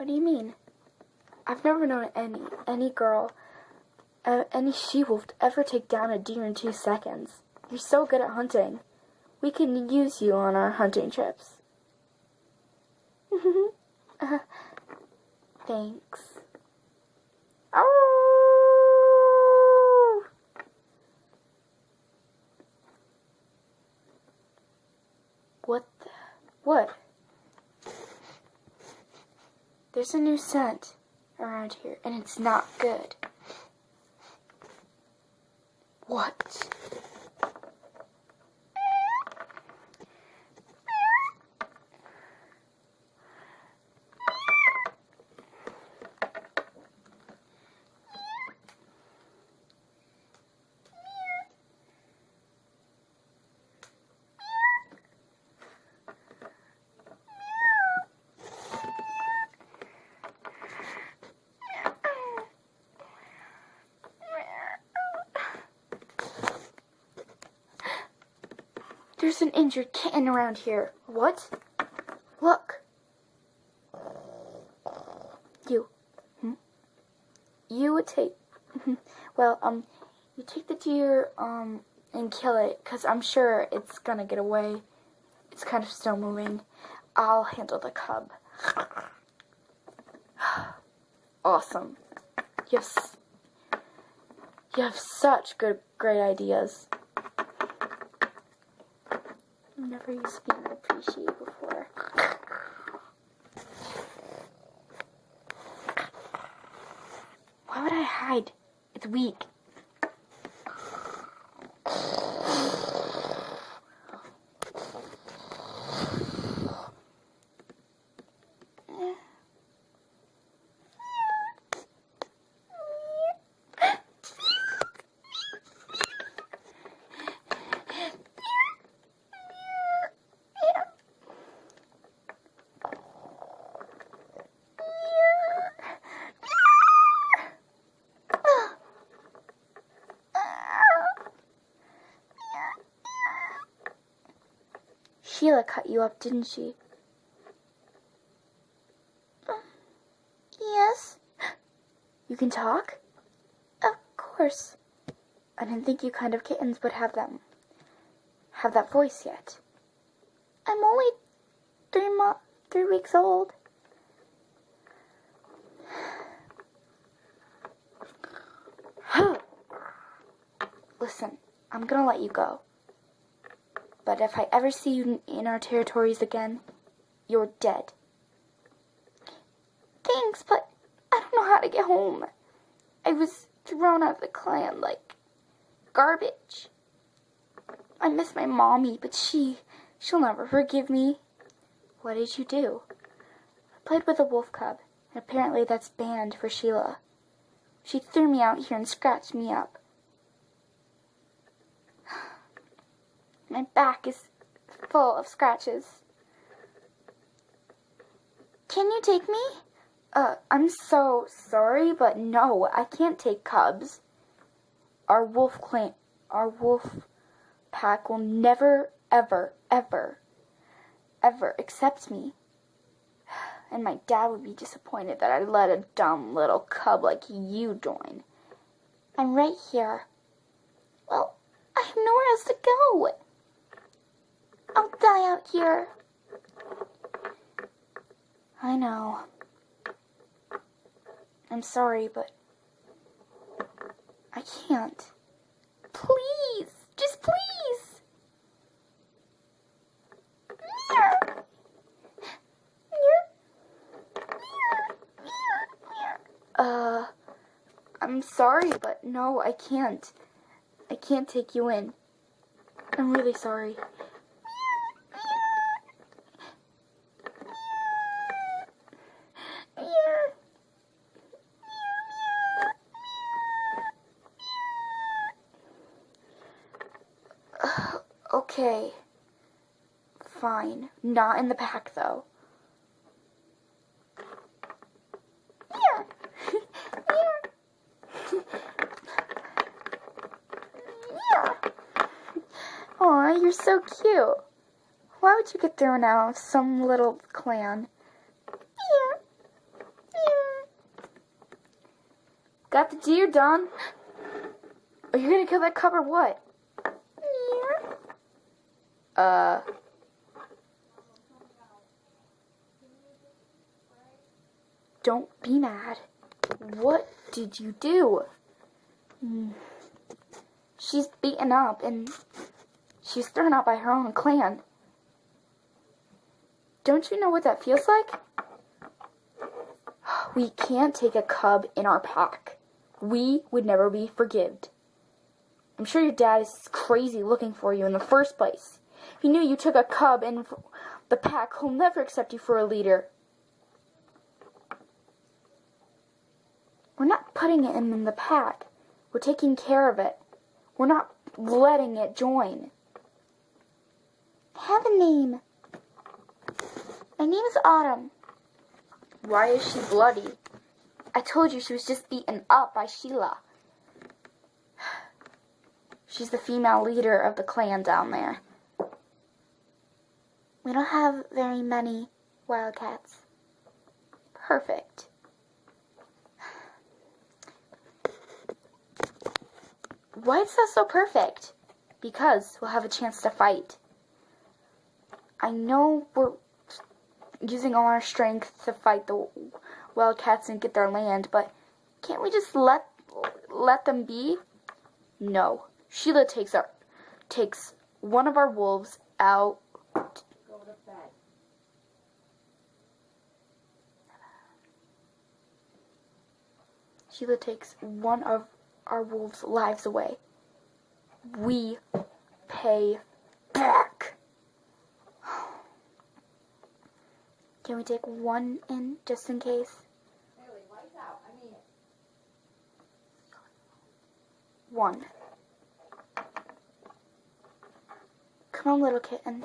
What do you mean? I've never known any girl, any she-wolf to ever take down a deer in 2 seconds. You're so good at hunting. We can use you on our hunting trips. Thanks. Oh! What? There's a new scent around here, and it's not good. What? There's an injured kitten around here. What? Look. You. You would take... well, you take the deer, and kill it, because I'm sure it's gonna get away. It's kind of still moving. I'll handle the cub. Awesome. You have such great ideas. I've never used being appreciated before. Why would I hide? It's weak. Sheila cut you up, didn't she? Yes. You can talk? Of course. I didn't think you kind of kittens would have that voice yet. I'm only 3 weeks old. Listen, I'm gonna let you go. But if I ever see you in our territories again, you're dead. Thanks, but I don't know how to get home. I was thrown out of the clan like garbage. I miss my mommy, but she'll never forgive me. What did you do? I played with a wolf cub, and apparently that's banned for Sheila. She threw me out here and scratched me up. My back is full of scratches. Can you take me? I'm so sorry, but no, I can't take cubs. Our wolf pack will never, ever, ever, ever accept me. And my dad would be disappointed that I let a dumb little cub like you join. I'm right here. Well, I have nowhere else to go. I'll die out here. I know. I'm sorry, but I can't. Please, just please. I'm sorry, but no, I can't. I can't take you in. I'm really sorry. Okay. Fine. Not in the pack, though. Aw, you're so cute. Why would you get thrown out of some little clan? Got the deer done. Are you gonna kill that cub or what? Yeah. Don't be mad. What did you do? She's beaten up and she's thrown out by her own clan. Don't you know what that feels like? We can't take a cub in our pack. We would never be forgiven. I'm sure your dad is crazy looking for you in the first place. If he knew you took a cub in the pack, he'll never accept you for a leader. We're not putting him in the pack. We're taking care of it. We're not letting it join. I have a name. My name is Autumn. Why is she bloody? I told you she was just beaten up by Sheila. She's the female leader of the clan down there. We don't have very many Wildcats. Perfect. Why is that so perfect? Because we'll have a chance to fight. I know we're using all our strength to fight the Wildcats and get their land, but can't we just let them be? No. Sheila takes one of our wolves out. Go to bed. Sheila takes one of our wolves' lives away. We pay back. Can we take one in just in case? Really, lights out. I mean it. One. Come on, little kitten.